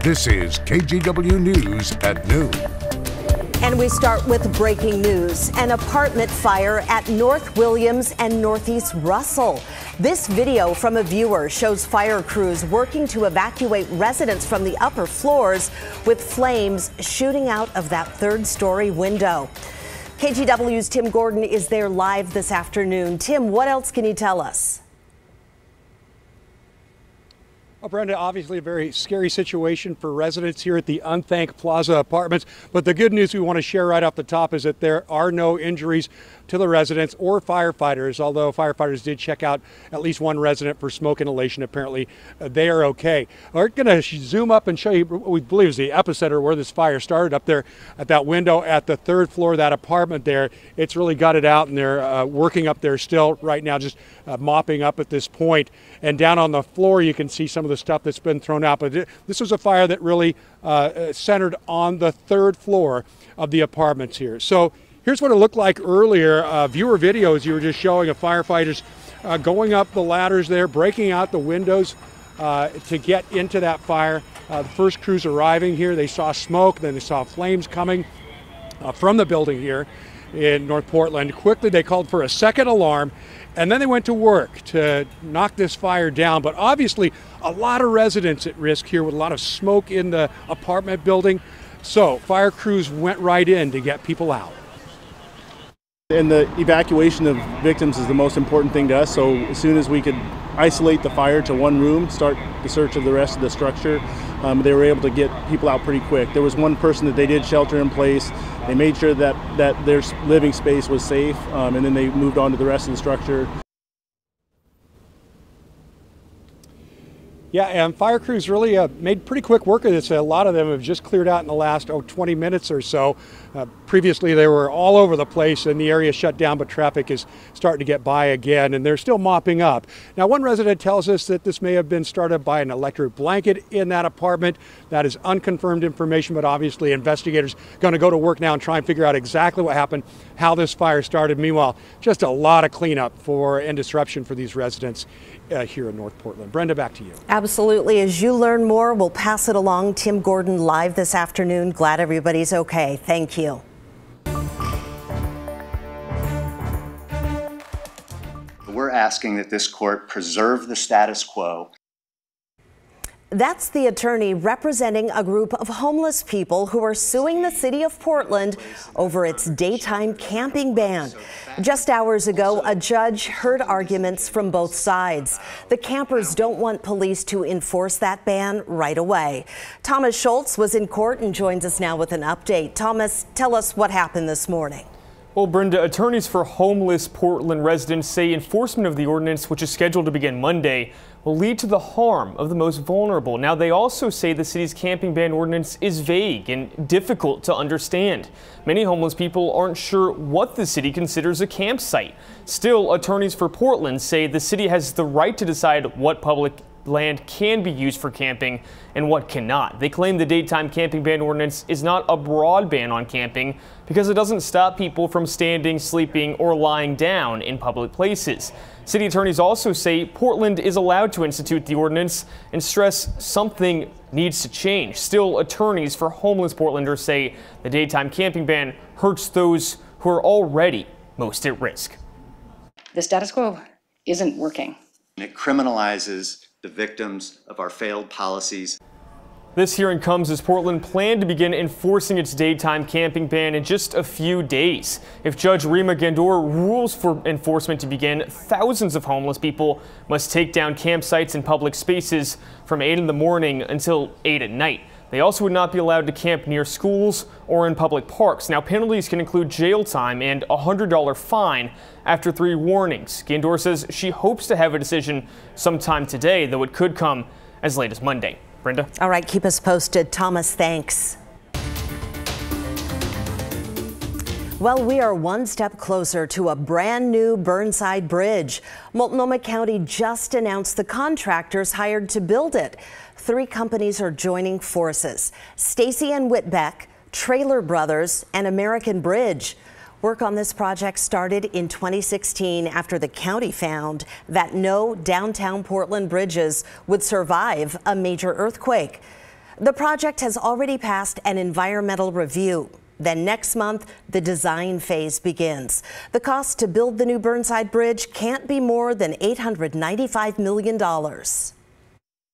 This is KGW News at noon. And we start with breaking news. An apartment fire at North Williams and Northeast Russell. This video from a viewer shows fire crews working to evacuate residents from the upper floors with flames shooting out of that third-story window. KGW's Tim Gordon is there live this afternoon. Tim, what else can you tell us? Well, Brenda, obviously a very scary situation for residents here at the Unthank Plaza Apartments. But the good news we want to share right off the top is that there are no injuries to the residents or firefighters, although firefighters did check out at least one resident for smoke inhalation. Apparently they are okay. We're going to zoom up and show you what we believe is the epicenter where this fire started up there at that window at the third floor of that apartment there. It's really gutted out, and they're working up there still right now, just mopping up at this point. And down on the floor you can see some of the stuff that's been thrown out. But this was a fire that really centered on the third floor of the apartments here. So here's what it looked like earlier. Viewer videos you were just showing of firefighters going up the ladders there, breaking out the windows to get into that fire. The first crews arriving here, they saw smoke, then they saw flames coming from the building here in North Portland. Quickly they called for a second alarm, and then they went to work to knock this fire down. But obviously a lot of residents at risk here with a lot of smoke in the apartment building. So fire crews went right in to get people out. And the evacuation of victims is the most important thing to us. So as soon as we could isolate the fire to one room, start the search of the rest of the structure, they were able to get people out pretty quick. There was one person that they did shelter in place. They made sure that their living space was safe, and then they moved on to the rest of the structure. Yeah, and fire crews really made pretty quick work of this. A lot of them have just cleared out in the last 20 minutes or so. Previously, they were all over the place and the area shut down, but traffic is starting to get by again, and they're still mopping up. Now, one resident tells us that this may have been started by an electric blanket in that apartment. That is unconfirmed information, but obviously investigators going to go to work now and try and figure out exactly what happened, how this fire started. Meanwhile, just a lot of cleanup and disruption for these residents here in North Portland. Brenda, back to you. Absolutely. As you learn more, we'll pass it along. Tim Gordon live this afternoon. Glad everybody's okay. Thank you. We're asking that this court preserve the status quo. That's the attorney representing a group of homeless people who are suing the city of Portland over its daytime camping ban. Just hours ago, a judge heard arguments from both sides. The campers don't want police to enforce that ban right away. Thomas Schultz was in court and joins us now with an update. Thomas, tell us what happened this morning. Well, Brenda, attorneys for homeless Portland residents say enforcement of the ordinance, which is scheduled to begin Monday, will lead to the harm of the most vulnerable. Now, they also say the city's camping ban ordinance is vague and difficult to understand. Many homeless people aren't sure what the city considers a campsite. Still, attorneys for Portland say the city has the right to decide what public land can be used for camping and what cannot. They claim the daytime camping ban ordinance is not a broad ban on camping because it doesn't stop people from standing, sleeping, or lying down in public places. City attorneys also say Portland is allowed to institute the ordinance and stress something needs to change. Still, attorneys for homeless Portlanders say the daytime camping ban hurts those who are already most at risk. The status quo isn't working. It criminalizes the victims of our failed policies. This hearing comes as Portland planned to begin enforcing its daytime camping ban in just a few days. If Judge Rima Gandor rules for enforcement to begin, thousands of homeless people must take down campsites in public spaces from 8 in the morning until 8 at night. They also would not be allowed to camp near schools or in public parks. Now, penalties can include jail time and a $100 fine after 3 warnings. Gandor says she hopes to have a decision sometime today, though it could come as late as Monday. Brenda? All right, keep us posted. Thomas, thanks. Well, we are one step closer to a brand new Burnside Bridge. Multnomah County just announced the contractors hired to build it. 3 companies are joining forces: Stacy and Whitbeck, Trailer Brothers, and American Bridge. Work on this project started in 2016 after the county found that no downtown Portland bridges would survive a major earthquake. The project has already passed an environmental review. Then next month, the design phase begins. The cost to build the new Burnside Bridge can't be more than $895 million.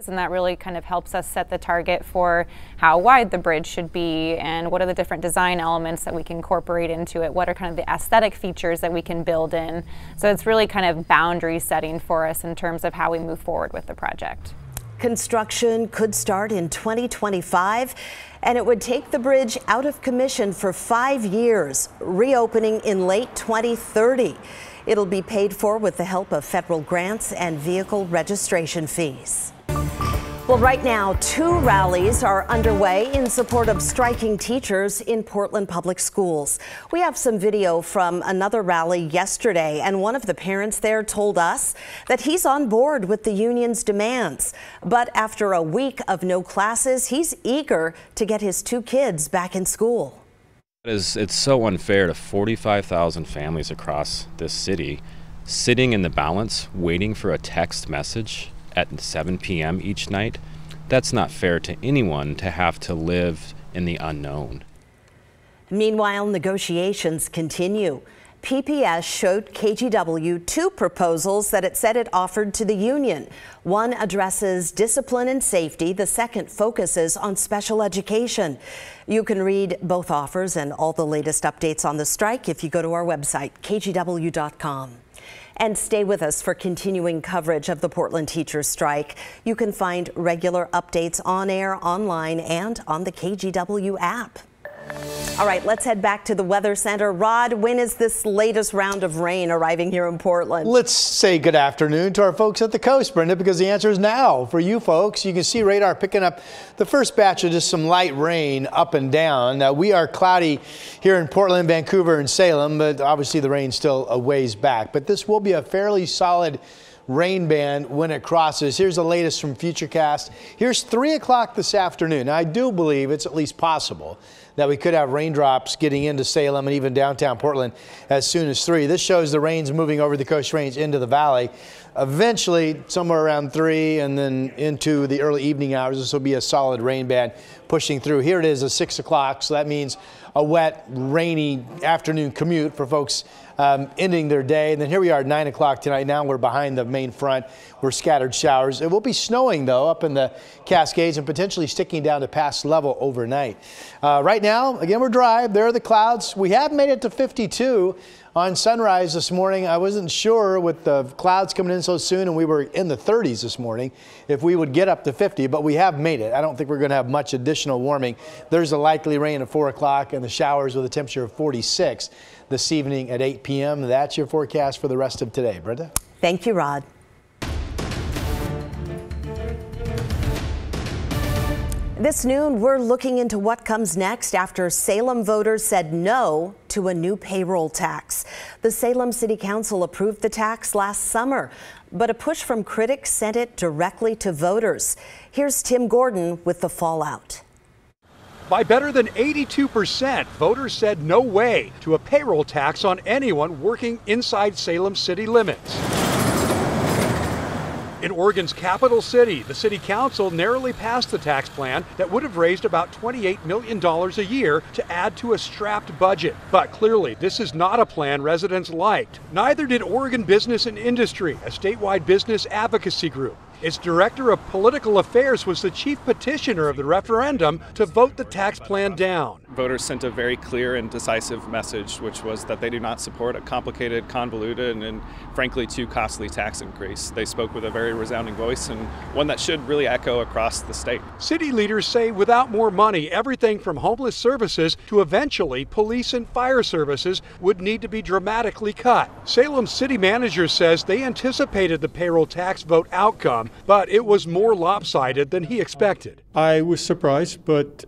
And that really kind of helps us set the target for how wide the bridge should be and what are the different design elements that we can incorporate into it. What are kind of the aesthetic features that we can build in. So it's really kind of boundary setting for us in terms of how we move forward with the project. Construction could start in 2025, and it would take the bridge out of commission for 5 years, reopening in late 2030. It'll be paid for with the help of federal grants and vehicle registration fees. Well, right now, 2 rallies are underway in support of striking teachers in Portland public schools. We have some video from another rally yesterday, and one of the parents there told us that he's on board with the union's demands. But after a week of no classes, he's eager to get his 2 kids back in school. It's so unfair to 45,000 families across this city sitting in the balance, waiting for a text message at 7 p.m. each night. That's not fair to anyone to have to live in the unknown. Meanwhile, negotiations continue. PPS showed KGW 2 proposals that it said it offered to the union. One addresses discipline and safety. The second focuses on special education. You can read both offers and all the latest updates on the strike if you go to our website, kgw.com. And stay with us for continuing coverage of the Portland teachers' strike. You can find regular updates on air, online, and on the KGW app. All right, let's head back to the Weather Center. Rod, when is this latest round of rain arriving here in Portland? Let's say good afternoon to our folks at the coast, Brenda, because the answer is now. For you folks, you can see radar picking up the first batch of just some light rain up and down. Now, we are cloudy here in Portland, Vancouver, and Salem, but obviously the rain's still a ways back. But this will be a fairly solid rain band when it crosses. Here's the latest from Futurecast. Here's 3 o'clock this afternoon. Now, I do believe it's at least possible that we could have raindrops getting into Salem and even downtown Portland as soon as 3. This shows the rain's moving over the Coast Range into the valley. Eventually, somewhere around 3 and then into the early evening hours, this will be a solid rain band pushing through. Here it is at 6 o'clock, so that means a wet, rainy afternoon commute for folks ending their day. And then here we are at 9 o'clock tonight. Now we're behind the main front. We're scattered showers. It will be snowing, though, up in the Cascades and potentially sticking down to pass level overnight. Right now, again, we're dry. There are the clouds. We have made it to 52 on sunrise this morning. I wasn't sure with the clouds coming in so soon, and we were in the 30s this morning, if we would get up to 50, but we have made it. I don't think we're going to have much additional warming. There's a likely rain at 4 o'clock and the showers with a temperature of 46 this evening at 8 p.m. That's your forecast for the rest of today. Brenda? Thank you, Rod. This noon, we're looking into what comes next after Salem voters said no to a new payroll tax. The Salem City Council approved the tax last summer, but a push from critics sent it directly to voters. Here's Tim Gordon with the fallout. By better than 82%, voters said no way to a payroll tax on anyone working inside Salem city limits. In Oregon's capital city, the city council narrowly passed the tax plan that would have raised about $28 million a year to add to a strapped budget. But clearly, this is not a plan residents liked. Neither did Oregon Business and Industry, a statewide business advocacy group. Its director of political affairs was the chief petitioner of the referendum to vote the tax plan down. Voters sent a very clear and decisive message, which was that they do not support a complicated, convoluted, and frankly too costly tax increase. They spoke with a very resounding voice, and one that should really echo across the state. City leaders say without more money, everything from homeless services to eventually police and fire services would need to be dramatically cut. Salem city manager says they anticipated the payroll tax vote outcome, but it was more lopsided than he expected. I was surprised, but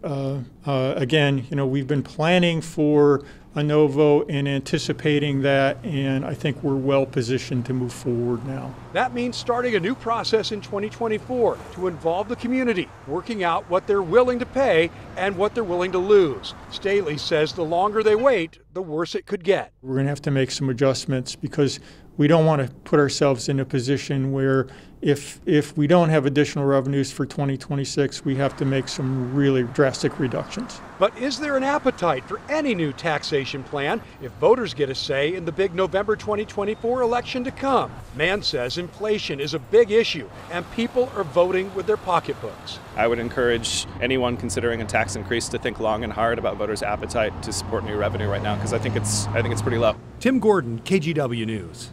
again, we've been planning for a no vote and anticipating that, and I think we're well positioned to move forward now. That means starting a new process in 2024 to involve the community, working out what they're willing to pay and what they're willing to lose. Staley says the longer they wait, the worse it could get. We're going to have to make some adjustments because we don't want to put ourselves in a position where if we don't have additional revenues for 2026, we have to make some really drastic reductions. But is there an appetite for any new taxation plan if voters get a say in the big November 2024 election to come? Mann says inflation is a big issue and people are voting with their pocketbooks. I would encourage anyone considering a tax increase to think long and hard about voters' appetite to support new revenue right now, because I think it's pretty low. Tim Gordon, KGW News.